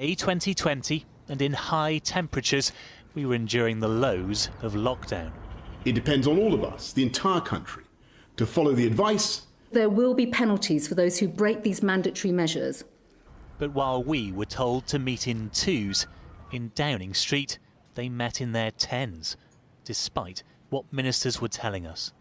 2020, and in high temperatures, we were enduring the lows of lockdown. It depends on all of us, the entire country, to follow the advice. There will be penalties for those who break these mandatory measures. But while we were told to meet in twos, in Downing Street, they met in their tens, despite what ministers were telling us.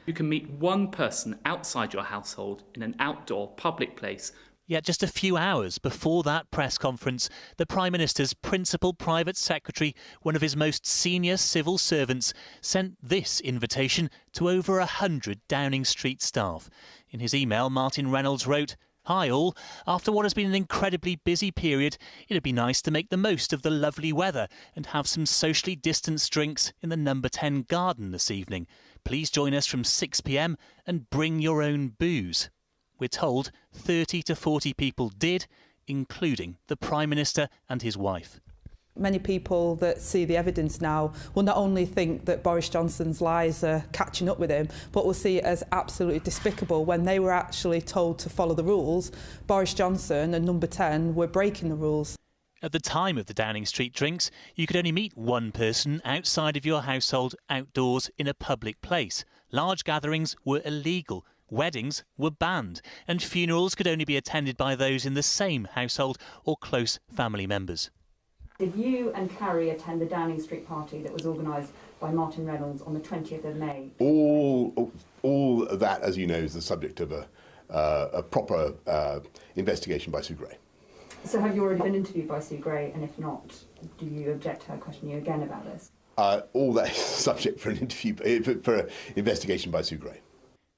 You can meet one person outside your household in an outdoor public place. Yet just a few hours before that press conference, the Prime Minister's principal private secretary, one of his most senior civil servants, sent this invitation to over 100 Downing Street staff. In his email, Martin Reynolds wrote, "Hi all, after what has been an incredibly busy period, it'd be nice to make the most of the lovely weather and have some socially distanced drinks in the number 10 garden this evening. Please join us from 6 p.m. and bring your own booze." We're told 30 to 40 people did, including the Prime Minister and his wife. Many people that see the evidence now will not only think that Boris Johnson's lies are catching up with him, but will see it as absolutely despicable when they were actually told to follow the rules. Boris Johnson and number 10 were breaking the rules. At the time of the Downing Street drinks, you could only meet one person outside of your household outdoors in a public place. Large gatherings were illegal. Weddings were banned, and funerals could only be attended by those in the same household or close family members. Did you and Carrie attend the Downing Street party that was organised by Martin Reynolds on the 20th of May? All of that, as you know, is the subject of a proper investigation by Sue Gray. So have you already been interviewed by Sue Gray, and if not, do you object to her questioning you again about this? All that is subject for an interview, for an investigation by Sue Gray.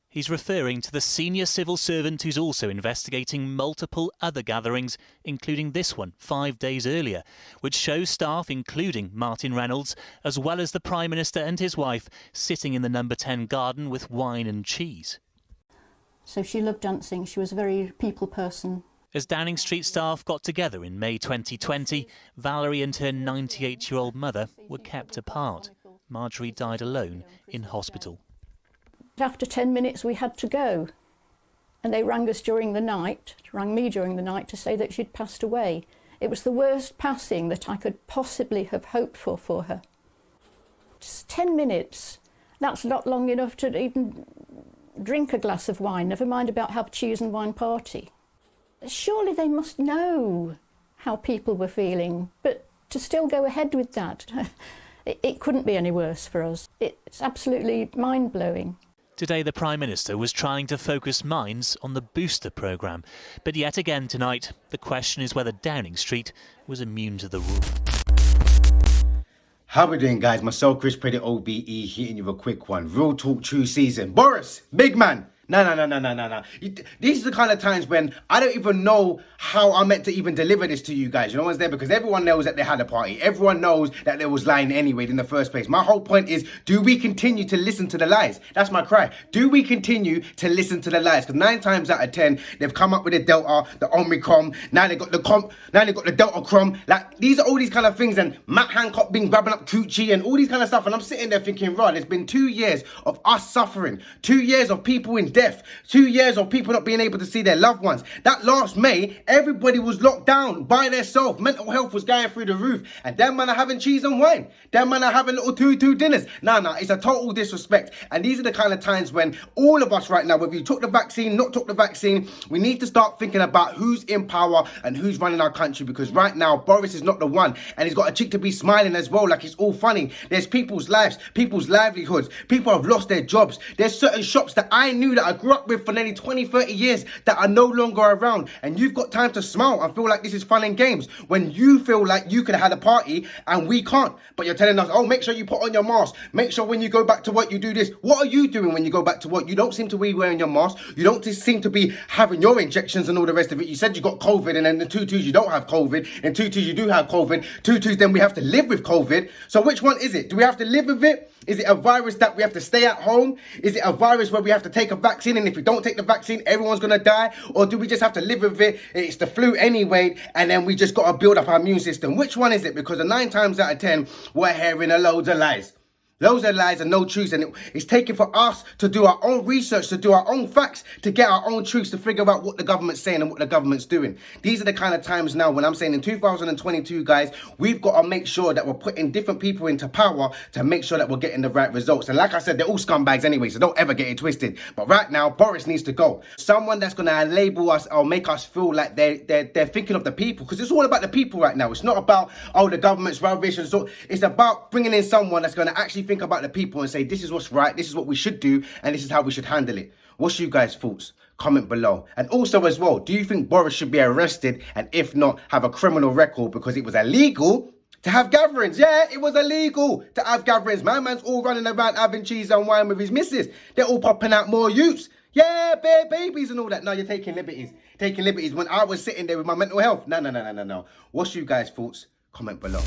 He's referring to the senior civil servant who's also investigating multiple other gatherings, including this one 5 days earlier, which shows staff, including Martin Reynolds, as well as the Prime Minister and his wife, sitting in the number 10 garden with wine and cheese. So she loved dancing. She was a very people person. As Downing Street staff got together in May 2020, Valerie and her 98-year-old mother were kept apart. Marjorie died alone in hospital. After 10 minutes we had to go, and they rang us during the night, rang me during the night to say that she'd passed away. It was the worst passing that I could possibly have hoped for her. Just 10 minutes, that's not long enough to even drink a glass of wine, never mind about have cheese and wine party. Surely they must know how people were feeling, but to still go ahead with that, it couldn't be any worse for us. It's absolutely mind-blowing. Today, the Prime Minister was trying to focus minds on the booster programme. But yet again tonight, the question is whether Downing Street was immune to the rule. How we doing, guys? Myself, Chris Predit, OBE, hitting you with a quick one. Real talk, true season. Boris, big man. No. These are the kind of times when I don't even know how I'm meant to even deliver this to you guys. You know what's there? Because everyone knows that they had a party. Everyone knows that they was lying anyway in the first place. My whole point is, do we continue to listen to the lies? That's my cry. Do we continue to listen to the lies? Because 9 times out of 10, they've come up with the Delta, the Omicron. Now they got the Delta Crom. Like, these are all these kind of things. And Matt Hancock being grabbing up coochie and all these kind of stuff. And I'm sitting there thinking, right, it's been 2 years of us suffering. 2 years of people in death. 2 years of people not being able to see their loved ones. That last May, everybody was locked down by themselves. Mental health was going through the roof. And them man are having cheese and wine. Them man are having little two dinners. Nah, it's a total disrespect. And these are the kind of times when all of us right now, whether you took the vaccine, not took the vaccine, we need to start thinking about who's in power and who's running our country. Because right now, Boris is not the one. And he's got a chick to be smiling as well, like it's all funny. There's people's lives, people's livelihoods. People have lost their jobs. There's certain shops that I knew that I grew up with for nearly 20, 30 years that are no longer around. And you've got time to smile and feel like this is fun and games when you feel like you could have had a party and we can't. But you're telling us, oh, make sure you put on your mask. Make sure when you go back to work, you do this. What are you doing when you go back to work? You don't seem to be wearing your mask. You don't seem to be having your injections and all the rest of it. You said you got COVID, and then the 2-2s you don't have COVID, and 2-2s you do have COVID. 2-2s then we have to live with COVID. So which one is it? Do we have to live with it? Is it a virus that we have to stay at home? Is it a virus where we have to take a vaccine, and if we don't take the vaccine, everyone's going to die? Or do we just have to live with it? It's the flu anyway, and then we just got to build up our immune system. Which one is it? Because the 9 times out of 10, we're hearing a loads of lies. Loads of lies and no truths, and it's taken for us to do our own research, to do our own facts, to get our own truths, to figure out what the government's saying and what the government's doing. These are the kind of times now when I'm saying in 2022, guys, we've got to make sure that we're putting different people into power to make sure that we're getting the right results. And like I said, they're all scumbags anyway, so don't ever get it twisted. But right now, Boris needs to go. Someone that's going to label us or make us feel like they're thinking of the people, because it's all about the people right now. It's not about, oh, the government's rubbish. And so it's about bringing in someone that's going to actually think about the people and say, this is what's right, this is what we should do, and this is how we should handle it. What's you guys' thoughts? Comment below. And also as well, do you think Boris should be arrested, and if not, have a criminal record because it was illegal to have gatherings? Yeah, it was illegal to have gatherings. My man's all running around having cheese and wine with his missus. They're all popping out more youths. Yeah, bare babies and all that. No, you're taking liberties. Taking liberties when I was sitting there with my mental health. No. What's you guys' thoughts? Comment below.